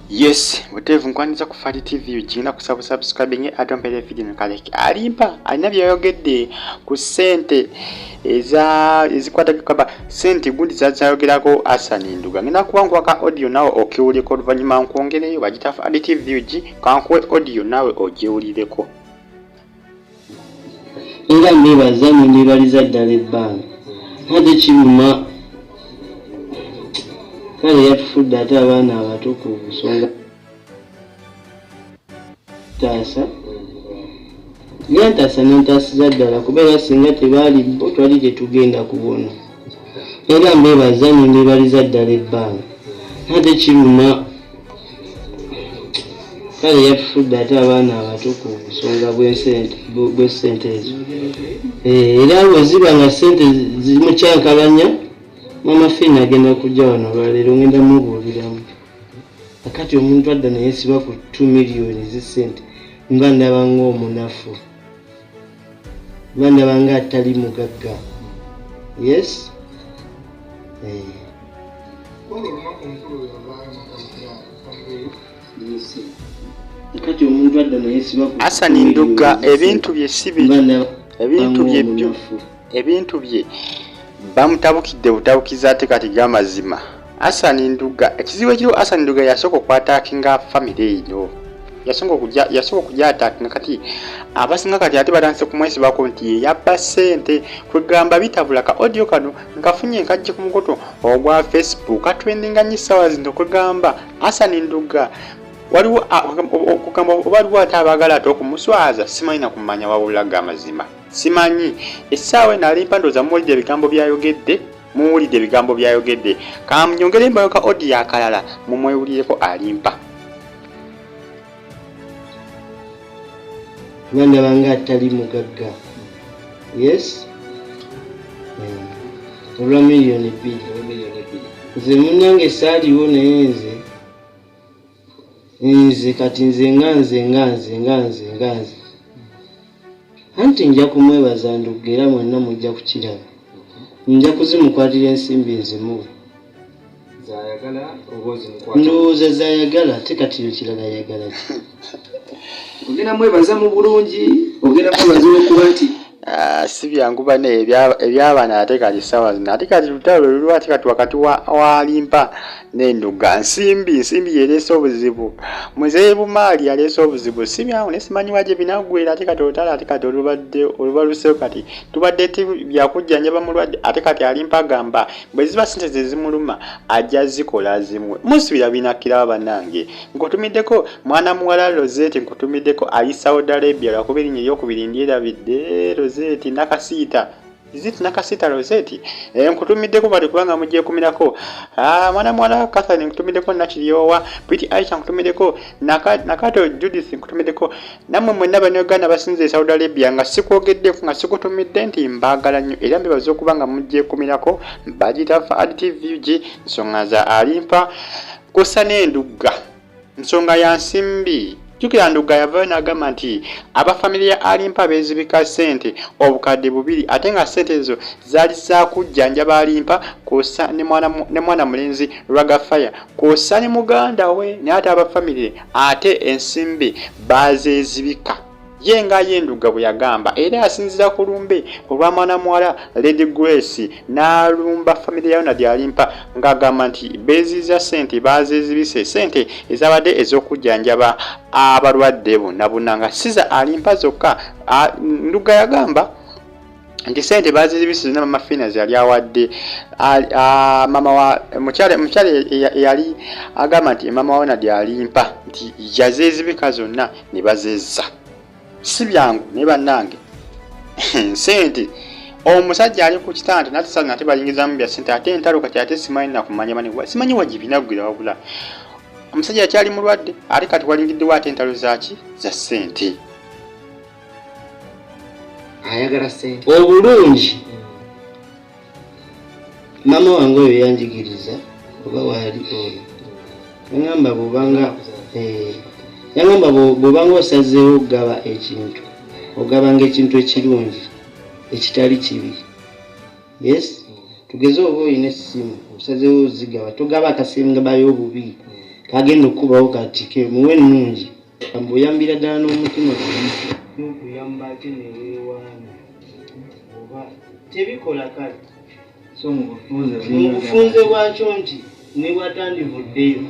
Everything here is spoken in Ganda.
Yes, mutevu nkwaniza ku Fali TV ugina kusaba subscribing atompere video nkaleki. Alimpa alina byayogedde ku Sente ezikwata kaba Sente gundi zazayogerako Hassan Nduuga. Ngina kuwangwa ka audio nawe okiwuleko oluvannyuma nkwongereyo bagita Fali TV ugi kankuwe audio nawe ogiwulireko. Nga mbebaza ndibaliza ddala ebbanga ate kiruma kale yatufudde ate abaana abato ku nsonga taasa nentaasa nentaasiza ddala kubeera singa tebaali bo twali tetugenda kubona era mbebaza ndibaliza ddala ebbanga ate kiruma kale yatufudde ate abaana abato ku nsonga bw'essente ezo era bwe ziba nga ssente zimukyankalanya mama fina agenda kujja wano lwaleero ngenda mubuuliramu akati omuntu adda naye siba ku 2 miliyoni z'essente mba ndaba ng'omunafu mba ndaba nga atali mugagga. Yes. Akati omuntu adda naye siba ku Hassan Nduuga ebintu bye sibi ebintu bye bamutabukidde butabukiza ate kati g'amazima. Hassan Nduuga ekizibu ekiriwo Hassan Nduuga yasooka okwataakinga famire eno yasooka okujja ataakinga kati abasinga kati ate batandise kumwesibako nti ye yabba ssente kwegamba bitabula ka audio kano nkafunye nkajje ku mukoto ogwa Facebook katwendinga nnyo essaawa zino kwegamba Hassan Nduuga waliwo okugamba waliwo ate abaagala ate okumuswaza simanyi na kumanya wabula g'amazima simanyi essaawa eno Alimpa ndowooza muwulidde ebigambo byayogedde kamunyongere embayo ka audio akalala mumwewulireko Alimpa. Ndaba nga atali mugagga. Yes. Olwa miliyoni 2. Nze munnange saaliwo naye nze kati nze nganze anti nja kumwebaza Nduuga era mwenna mujja kukiraba nja kuzimukwatira ensimbi nzimu ndowooza zayagala ate kati ekirala yagala ki ogenda mwebaza mu bulungi ogenda mwebaza okuba nti si byangu bane ebyabaana ate kati ssaawa zino ate kati lutalo lulwa ate kati wakati wa Alimpa ne Nduuga nsimbi yereese obuzibu muzeeyi bumaali yaleese obuzibu si byangu ne simanyi waje binagwera ate kati otala ate kati olubaluseyo kati tubadde byakujjanjaba mulwadde ate kati Alimpa agamba bwe ziba ssente ze zimuluma ajja zikola zimwe musibira binakira bannange nkutumiddeko mwana muwala Rozeti nkutumiddeko ali Saudi Arabia lwakuba erinnya eryokubiri ndyerabidde Rozeti nakasiita Rozeti nkutumiddeko bali kubanga mujje kumirako mwana mwana Catherine nkutumiddeko nakiryowa Pretty Aisha nkutumiddeko nakato Judith nkutumiddeko namwe mwenna bannayuganda basinze Saudi Arabia nga sikwogeddeku nga sikutumidde nti mbaagala nnyo era mbebaza okubanga mujje kumirako bagita Fali TV nsonga za Alimpa kussa n'Nduuga nsonga ya nsimbi. Jukira Nduuga yavayo n'agamba nti abafamile ya Alimpa beezibika ssente obukadde 2 ate nga ssente ezo zaali zaakujjanjaba Alimpa kw'ossa ne mwana mulenzi Rwagafaya kw'ossa ne muganda we naye ate abafamile ate ensimbi bazeezibika ye nga Nduuga bwe yagamba era asinzira ku lumbe olwa mwana muwala Lady Grace n'alumba famile ya Ronald Alimpa ng'agamba nti beeziza ssente bazeezibise ssente ezabadde ez'okujjanjaba abalwadde bonna nga siza Alimpa zokka. Nduuga yagamba nti ssente baazizibise zonna mama Fina yali awadde mama wa mukyala yali agamba nti mama wa Ronald Alimpa nti yazeezibika zonna ne bazeeza si byangu ne bannange ssente omusajja ali ku kitanda natasa nate bayingizamu bya ssente ate entalo kati ate simanyi nakumanya mani simanyi wagibinagwira wabula omusajja akyali mulwadde ate kati walingiddewo ate entalo zaki za ssente ayagala ssente obulungi mama wange oyo yanjigiriza oba waali oyo yangamba bw'obanga osazeewo okugaba ekintu ogabanga ekintu ekirungi ekitali kibi. Yes. Tugeze oba oyina essimu osazeewo ozigaba togaba akasimu nga bayo obubi kagenda okubawo kati ke muwe nnungi ambuyambira ddala n'omutima n'okuyamba ate neweewaana oba tebikola kale so mu bufunze bwakyo nti ne bwatandivuddeyo